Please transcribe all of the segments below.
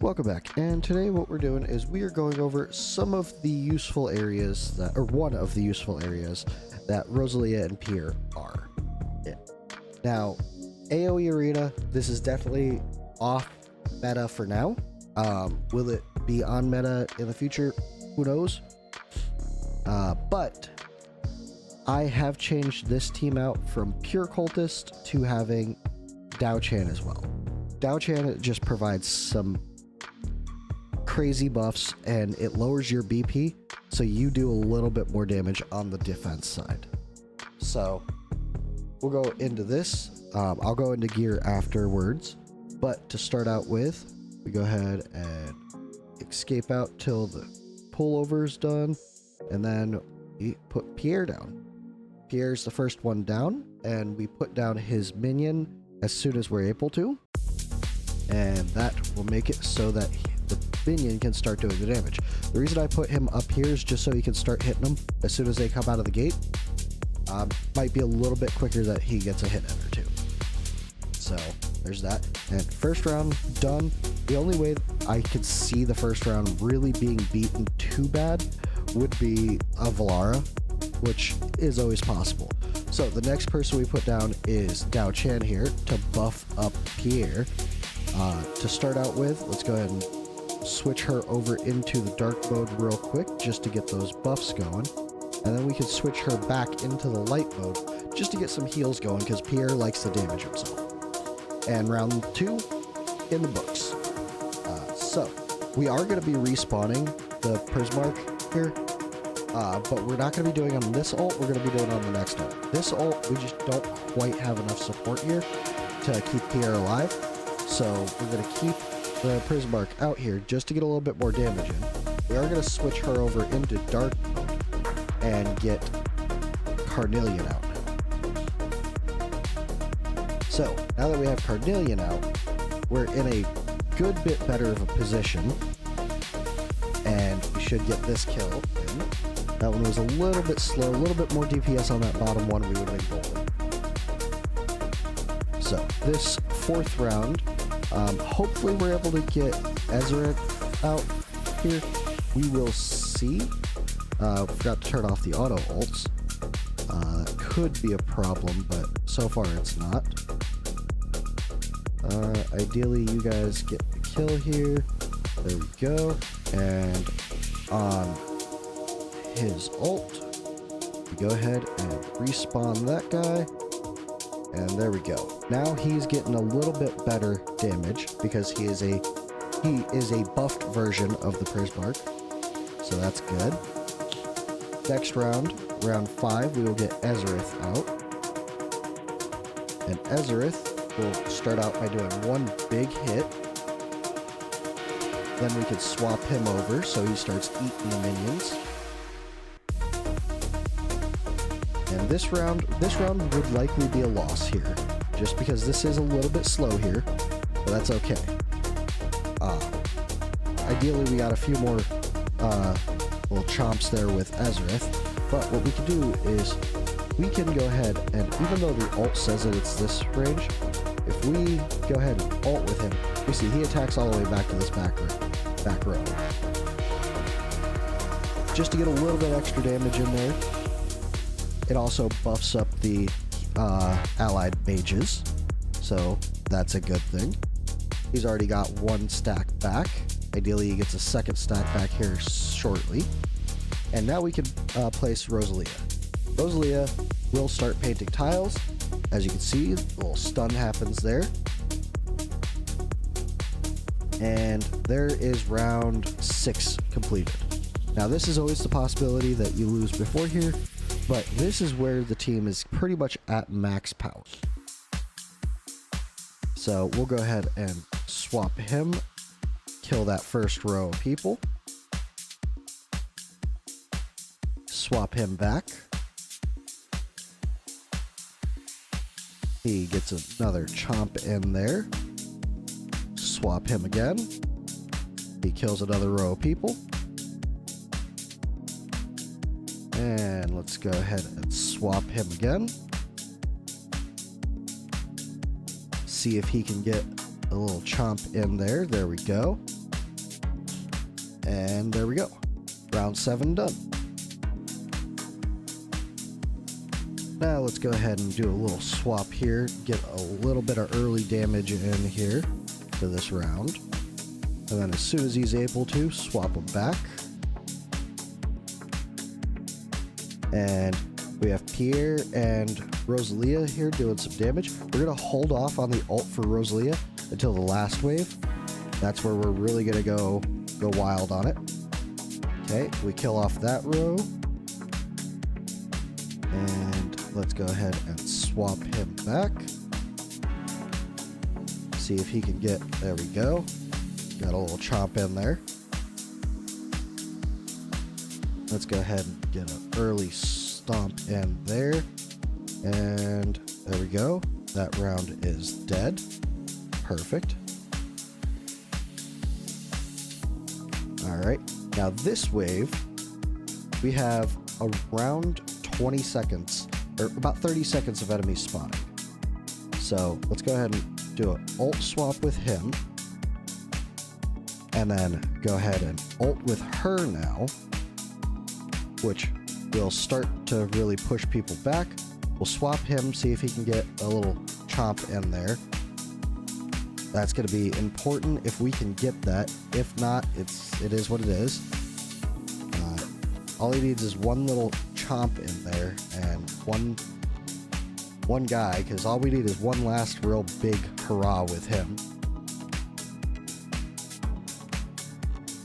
Welcome back, and today what we're doing is we are going over some of the useful areas that, or one of the useful areas that Rosalia and Pierre are in. Now, AoE Arena, this is definitely off meta for now. Will it be on meta in the future? Who knows? But I have changed this team out from pure cultist to having Dao-chan as well. Dao-chan just provides some crazy buffs and it lowers your BP, so you do a little bit more damage on the defense side. So we'll go into this. I'll go into gear afterwards, but to start out with, we go ahead and escape out till the pullover is done, and then we put Pierre down. Pierre's the first one down, and we put down his minion as soon as we're able to, and that will make it so that the minion can start doing the damage. The reason I put him up here is just so he can start hitting them as soon as they come out of the gate. Might be a little bit quicker that he gets a hit in or two. So there's that. And first round done. The only way I could see the first round really being beaten too bad would be a Valara, which is always possible. So the next person we put down is Dao-chan here to buff up Pierre. To start out with, let's go ahead and switch her over into the dark mode real quick just to get those buffs going. And then we can switch her back into the light mode just to get some heals going, because Pierre likes to damage himself. And round 2 in the books. So we are going to be respawning the Prismark here, but we're not going to be doing on this ult, we're going to be doing on the next ult. This ult, we just don't quite have enough support here to keep Pierre alive. So we're going to keep the Prismark out here just to get a little bit more damage in. We are going to switch her over into dark mode and get Carnelian out. So now that we have Carnelian out, we're in a good bit better of a position, and we should get this kill in. That one was a little bit slow, a little bit more DPS on that bottom one, we would have been golden. So this fourth round, hopefully we're able to get Ezra out here. We will see. Forgot to turn off the auto ults. Could be a problem, but so far it's not. Ideally you guys get the kill here. There we go. And on his ult, we go ahead and respawn that guy. And there we go. Now he's getting a little bit better damage because he is a buffed version of the Prismark. So that's good. Next round, round 5, we will get Ezrith out. And Ezrith will start out by doing one big hit. Then we can swap him over so he starts eating the minions. And this round would likely be a loss here, just because this is a little bit slow here, but that's okay. Ideally, we got a few more little chomps there with Ezrith, but what we can do is we can go ahead and, even though the ult says that it's this range, if we go ahead and ult with him, we see he attacks all the way back to this back row. Just to get a little bit extra damage in there. It also buffs up the allied mages, so that's a good thing. He's already got one stack back. Ideally, he gets a second stack back here shortly. And now we can place Rosalia. Rosalia will start painting tiles. As you can see, a little stun happens there. And there is round 6 completed. Now, this is always the possibility that you lose before here, but this is where the team is pretty much at max power. So we'll go ahead and swap him, kill that first row of people, swap him back. He gets another chomp in there. Swap him again. He kills another row of people. And let's go ahead and swap him again. See if he can get a little chomp in there. There we go. And there we go. Round 7 done. Now let's go ahead and do a little swap here. Get a little bit of early damage in here for this round. And then as soon as he's able to, swap him back. And we have Pierre and Rosalia here doing some damage. We're going to hold off on the ult for Rosalia until the last wave. That's where we're really going to go wild on it. Okay, we kill off that row. And let's go ahead and swap him back. See if he can get, there we go. Got a little chomp in there. Let's go ahead and get an early stomp in there. And there we go. That round is dead. Perfect. Alright, now this wave, we have around 20 seconds, or about 30 seconds of enemy spawning. So let's go ahead and do an ult swap with him. And then go ahead and ult with her now, which will start to really push people back. We'll swap him, see if he can get a little chomp in there. That's going to be important if we can get that. If not, it is what it is. All he needs is one little chomp in there and one guy, because all we need is one last real big hurrah with him.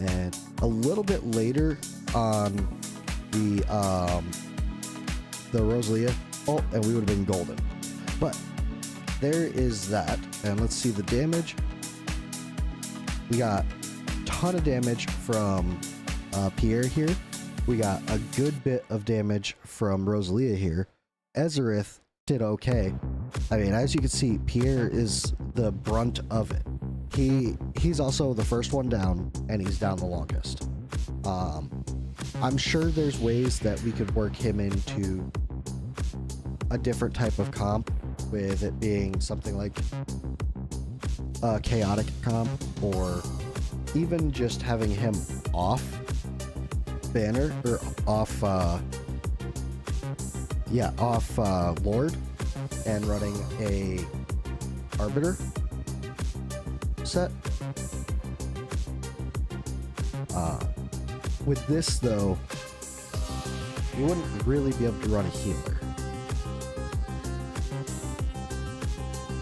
And a little bit later on the Rosalia ult, and we would have been golden. But there is that. And let's see the damage. We got a ton of damage from Pierre here. We got a good bit of damage from Rosalia here. Ezerith did okay. I mean, as you can see, Pierre is the brunt of it. He's also the first one down, and he's down the longest. I'm sure there's ways that we could work him into a different type of comp, with it being something like a chaotic comp, or even just having him off banner, or off Lord, and running a Arbiter set. With this though, you wouldn't really be able to run a healer,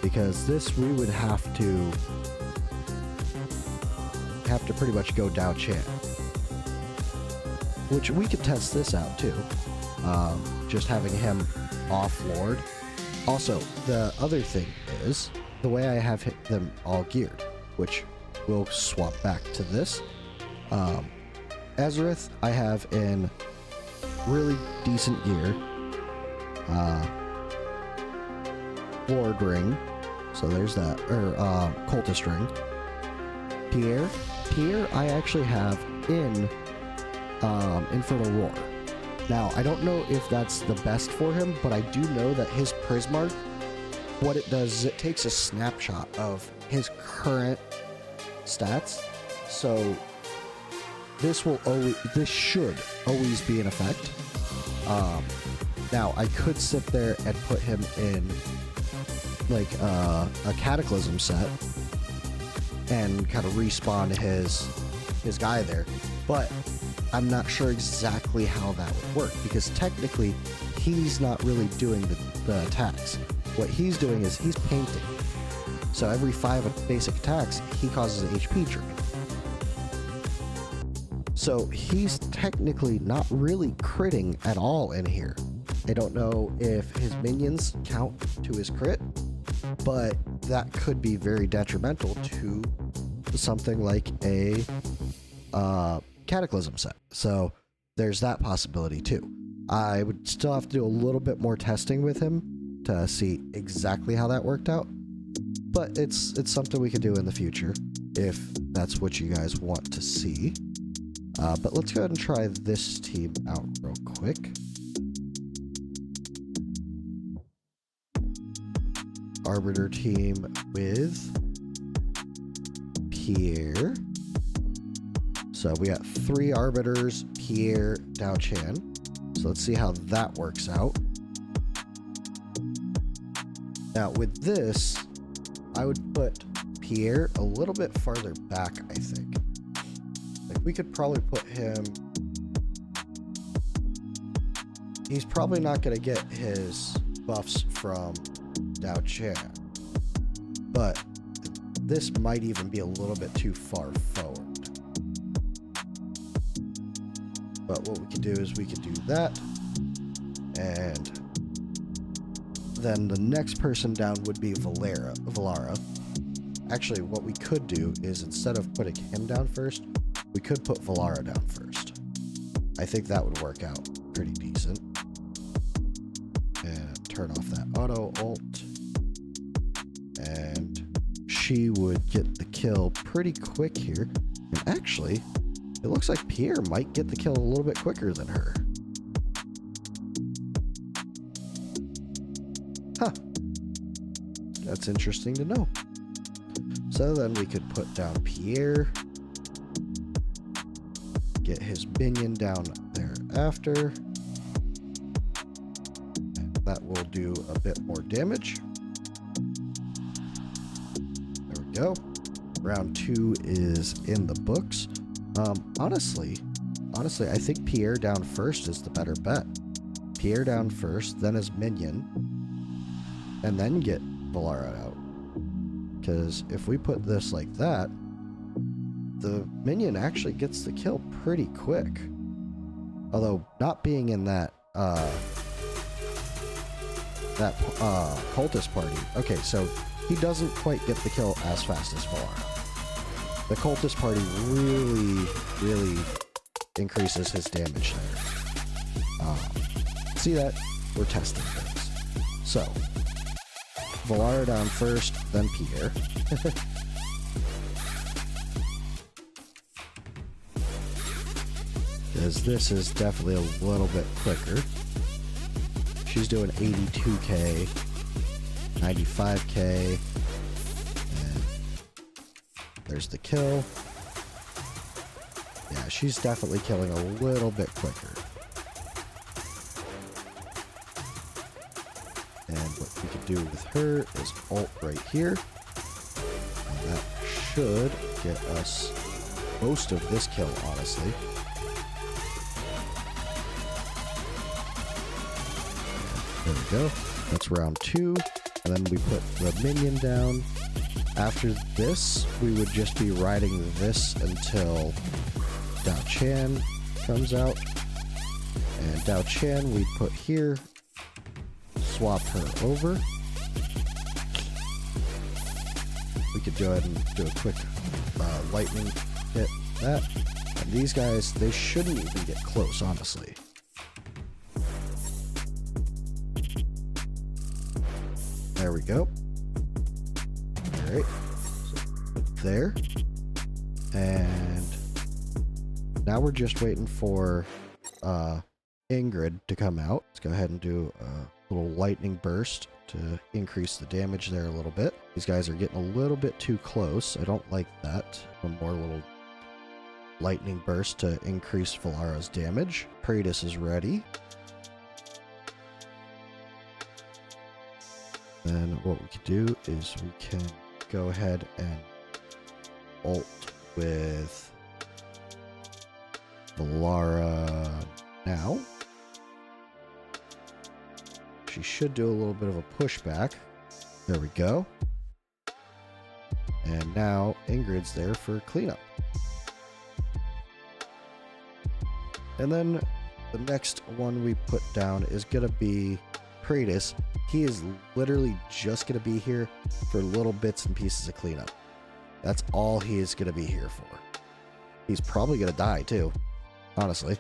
because this we would have to pretty much go Dao Chan, which we could test this out too, just having him off Lord. Also, the other thing is the way I have them all geared, which we'll swap back to this. Ezerith I have in really decent gear. Lord ring, so there's that, or cultist ring. Pierre I actually have in Infernal Roar. Now I don't know if that's the best for him, but I do know that his Prismark, what it does is it takes a snapshot of his current stats. So this should always be in effect. Now I could sit there and put him in like a Cataclysm set and kind of respawn his guy there, but I'm not sure exactly how that would work, because technically he's not really doing the attacks. What he's doing is he's painting. So every 5 basic attacks, he causes an HP drain. So he's technically not really critting at all in here. I don't know if his minions count to his crit, but that could be very detrimental to something like a Cataclysm set. So there's that possibility too. I would still have to do a little bit more testing with him to see exactly how that worked out, but it's something we can do in the future if that's what you guys want to see. But let's go ahead and try this team out real quick. Arbiter team with Pierre. So we got 3 arbiters, Pierre, Dao Chan. So let's see how that works out. Now with this, I would put Pierre a little bit farther back, I think. Like we could probably put him... He's probably not going to get his buffs from Dao Chan. But this might even be a little bit too far forward. But what we could do is we could do that. And then the next person down would be Valara. Actually, what we could do is instead of putting him down first, we could put Valara down first. I think that would work out pretty decent. And turn off that auto ult. And she would get the kill pretty quick here. And actually, it looks like Pierre might get the kill a little bit quicker than her. Huh. That's interesting to know. So then we could put down Pierre. Get his minion down there after. And that will do a bit more damage. There we go. Round 2 is in the books. Honestly, I think Pierre down first is the better bet. Pierre down first, then his minion, and then get Valara out. Because if we put this like that, the minion actually gets the kill pretty quick. Although not being in that cultist party. Okay, so he doesn't quite get the kill as fast as Valara. The cultist party really increases his damage there. See that? We're testing things. So, Valara down first, then Pierre. Because this is definitely a little bit quicker. She's doing 82k, 95k. There's the kill. Yeah, she's definitely killing a little bit quicker. And what we could do with her is ult right here. And that should get us most of this kill, honestly. And there we go. That's round 2. And then we put the minion down. After this, we would just be riding this until Dao Chan comes out. And Dao Chan we'd put here, swap her over. We could go ahead and do a quick lightning hit that. And these guys, they shouldn't even get close, honestly. There we go. Alright, so there, and now we're just waiting for Ingrid to come out. Let's go ahead and do a little lightning burst to increase the damage there a little bit. These guys are getting a little bit too close. I don't like that. One more little lightning burst to increase Valara's damage. Praetus is ready. Then what we could do is we can go ahead and ult with Valara now. She should do a little bit of a pushback. There we go. And now Ingrid's there for cleanup. And then the next one we put down is going to be Praetus. He is literally just going to be here for little bits and pieces of cleanup. That's all he is going to be here for. He's probably going to die too, honestly.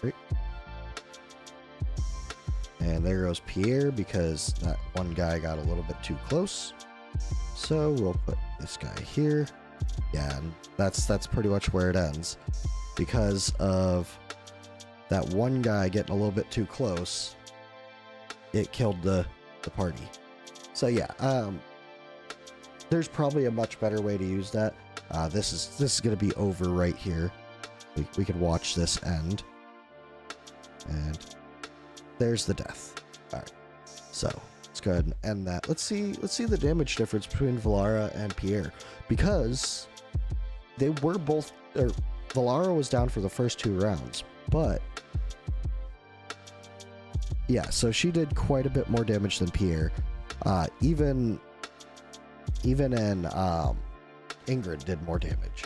Great. And there goes Pierre because that one guy got a little bit too close. So we'll put this guy here. Yeah, and that's pretty much where it ends. Because of that one guy getting a little bit too close, it killed the party. So yeah, there's probably a much better way to use that. This is going to be over right here. We can watch this end. And there's the death. All right. So let's go ahead and end that. Let's see the damage difference between Valara and Pierre, because they were both, or Valara was down for the first 2 rounds, but yeah, so she did quite a bit more damage than Pierre. Even Ingrid did more damage.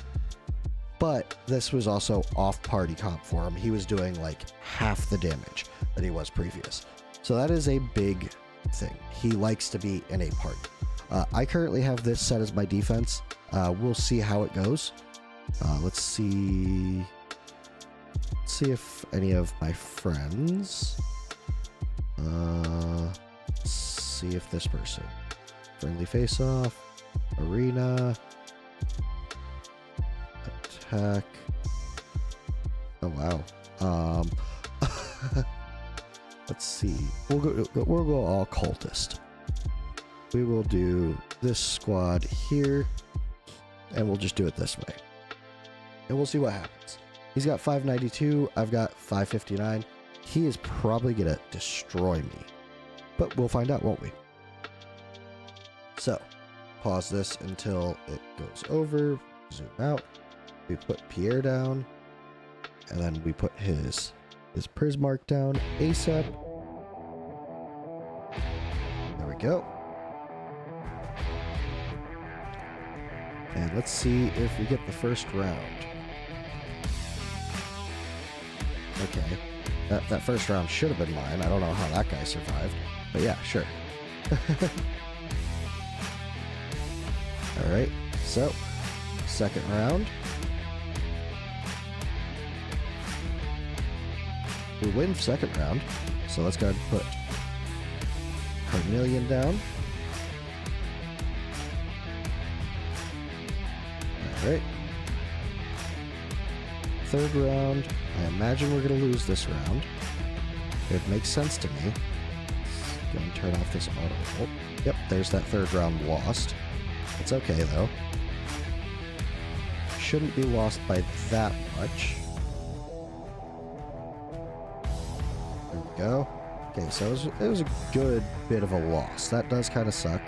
But this was also off-party comp for him. He was doing like half the damage that he was previous. So that is a big thing. He likes to be in a party. I currently have this set as my defense. We'll see how it goes. Let's see if any of my friends... let's see if this person... Friendly face-off, arena... Attack. Oh wow. Let's see. We'll go all cultist. We will do this squad here, and we'll just do it this way. And we'll see what happens. He's got 592. I've got 559. He is probably gonna destroy me, but we'll find out, won't we? So, pause this until it goes over. Zoom out. We put Pierre down, and then we put his Prismark down ASAP. There we go. And let's see if we get the first round. Okay. That first round should have been mine. I don't know how that guy survived. But yeah, sure. Alright, so second round. We win second round, so let's go ahead and put Carnelian down. Alright. Third round. I imagine we're going to lose this round. It makes sense to me. Let's go and turn off this auto. Oh, yep, there's that third round lost. It's okay, though. Shouldn't be lost by that much. There we go. Okay, so it was a good bit of a loss. That does kind of suck.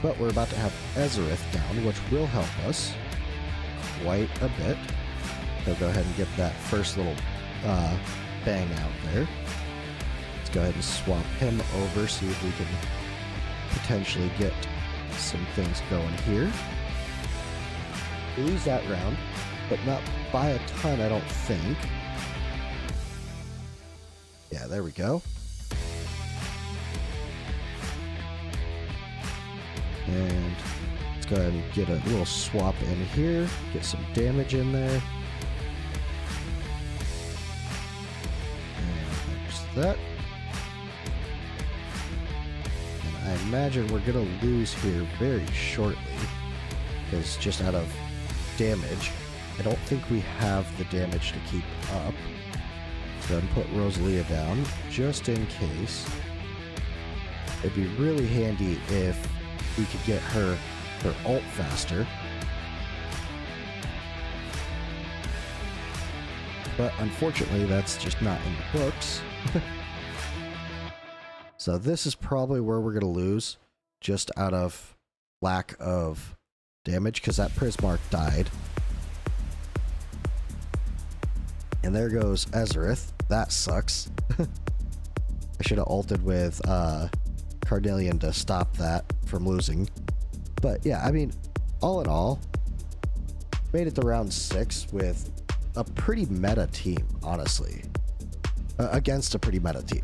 But we're about to have Ezerith down, which will help us quite a bit. So go ahead and get that first little bang out there. Let's go ahead and swap him over, see if we can potentially get some things going here. We lose that round, but not by a ton, I don't think. Yeah, there we go. And let's go ahead and get a little swap in here, get some damage in there. And there's that. And I imagine we're going to lose here very shortly, because just out of damage, I don't think we have the damage to keep up. Let's go ahead and put Rosalia down, just in case. It'd be really handy if we could get her ult faster. But unfortunately, that's just not in the books. So this is probably where we're going to lose, just out of lack of damage, because that Prismark died. And there goes Ezerith. That sucks. I should have ulted with Carnelian to stop that from losing. But yeah, I mean, all in all, made it to round 6 with a pretty meta team, honestly. Against a pretty meta team.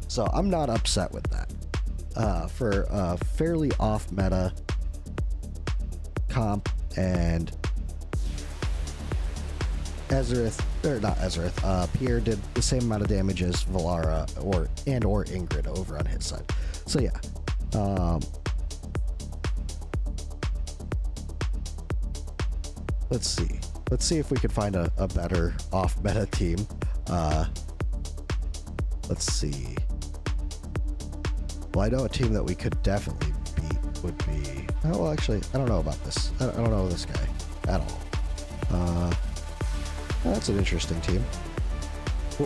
So I'm not upset with that. For a fairly off meta comp, and Ezerith, or not Ezerith, Pierre did the same amount of damage as Valara or Ingrid over on his side. So yeah, let's see if we can find a better off meta team. Let's see. Well, I know a team that we could definitely would be... Oh, well, actually, I don't know about this. I don't know this guy at all. That's an interesting team.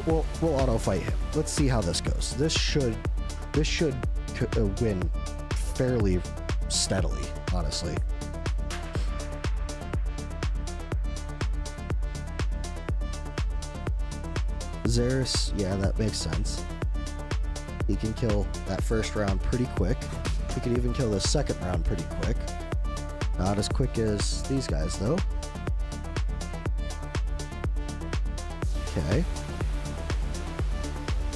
We'll auto fight him. Let's see how this goes. This should win fairly steadily, honestly. Xeris, yeah, that makes sense. He can kill that first round pretty quick. He can even kill the second round pretty quick. Not as quick as these guys, though. Okay.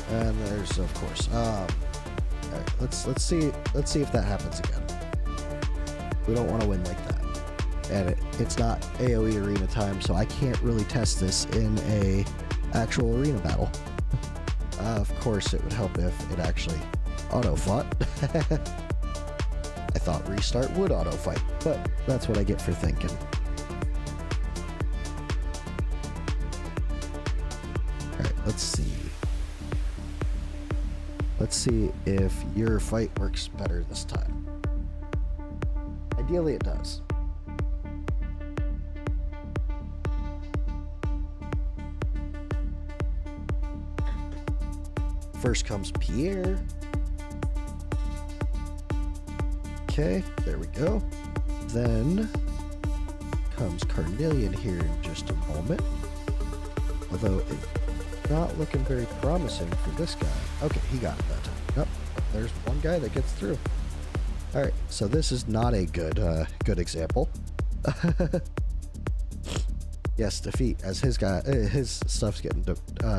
And there's, of course. All right, let's see if that happens again. We don't want to win like that. And it's not AoE arena time, so I can't really test this in a actual arena battle. Of course, it would help if it actually auto-fought. I thought restart would auto-fight, but that's what I get for thinking. Alright, let's see. Let's see if your fight works better this time. Ideally, it does. First comes Pierre. Okay, there we go. Then comes Carnelian here in just a moment. Although it's not looking very promising for this guy. Okay, he got it that time. Nope, there's one guy that gets through. Alright, so this is not a good example. Yes, defeat, as his stuff's getting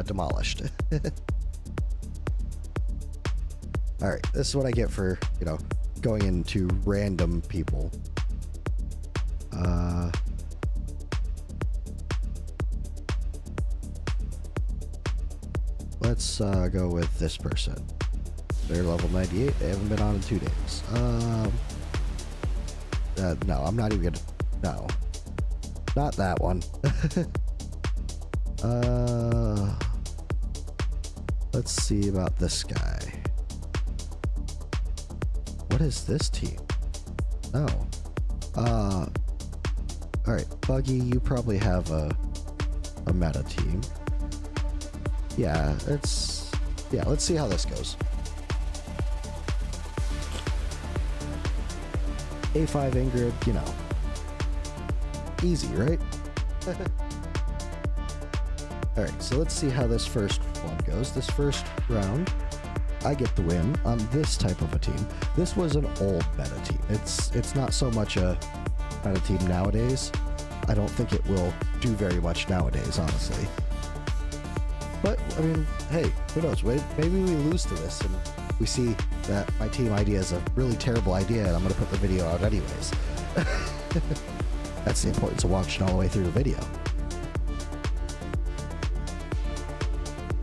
demolished. Alright, this is what I get for, going into random people. Let's go with this person. They're level 98. They haven't been on in 2 days. No, I'm not even gonna... No. Not that one. Let's see about this guy. What is this team? Oh. Alright, Buggy, you probably have a meta team. Yeah, let's see how this goes. A5 Ingrid, easy, right? Alright, so let's see how this first one goes. This first round, I get the win on this type of a team. This was an old meta team. It's not so much a meta team nowadays. I don't think it will do very much nowadays, honestly. But, I mean, hey, who knows? Maybe we lose to this and we see that my team idea is a really terrible idea and I'm going to put the video out anyways. That's the importance of watching all the way through the video.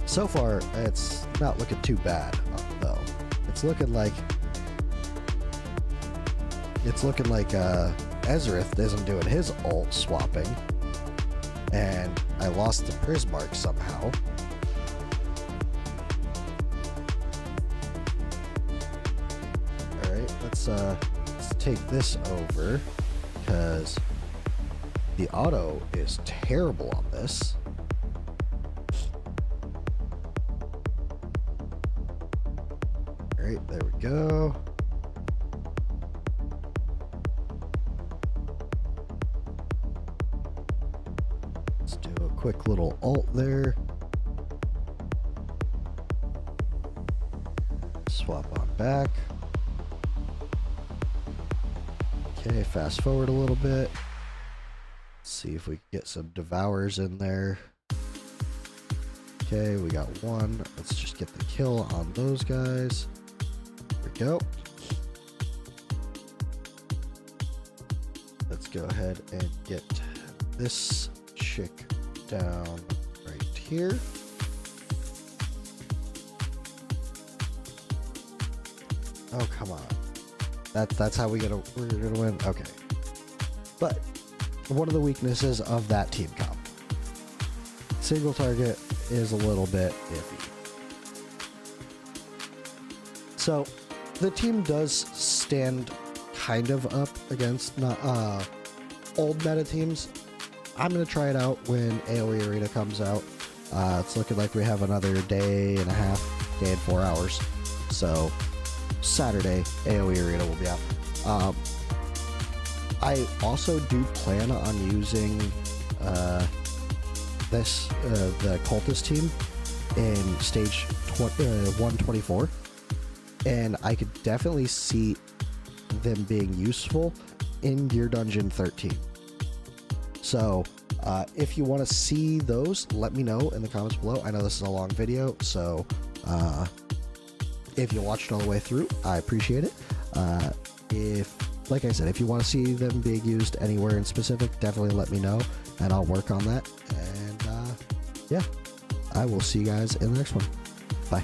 So far, it's not looking too bad, though. It's looking like Ezreath isn't doing his ult swapping, and I lost the Prismark somehow. All right, let's take this over because the auto is terrible on this. Alright, there we go. Let's do a quick little ult there. Swap on back. Okay, fast forward a little bit. Let's see if we can get some devours in there. Okay, we got one. Let's just get the kill on those guys. There we go. Let's go ahead and get this chick down right here. Oh, come on. That's how we're gonna win. Okay. But one of the weaknesses of that team comp. Single target is a little bit iffy. So the team does stand kind of up against not old meta teams. I'm going to try it out when AoE Arena comes out. It's looking like we have another day and a half, day and 4 hours. So Saturday, AoE Arena will be out. I also do plan on using the cultist team in stage 124, and I could definitely see them being useful in Gear Dungeon 13. So if you want to see those, let me know in the comments below. I know this is a long video, so if you watched all the way through, I appreciate it. Like I said, if you want to see them being used anywhere in specific, definitely let me know, and I'll work on that. And yeah, I will see you guys in the next one. Bye.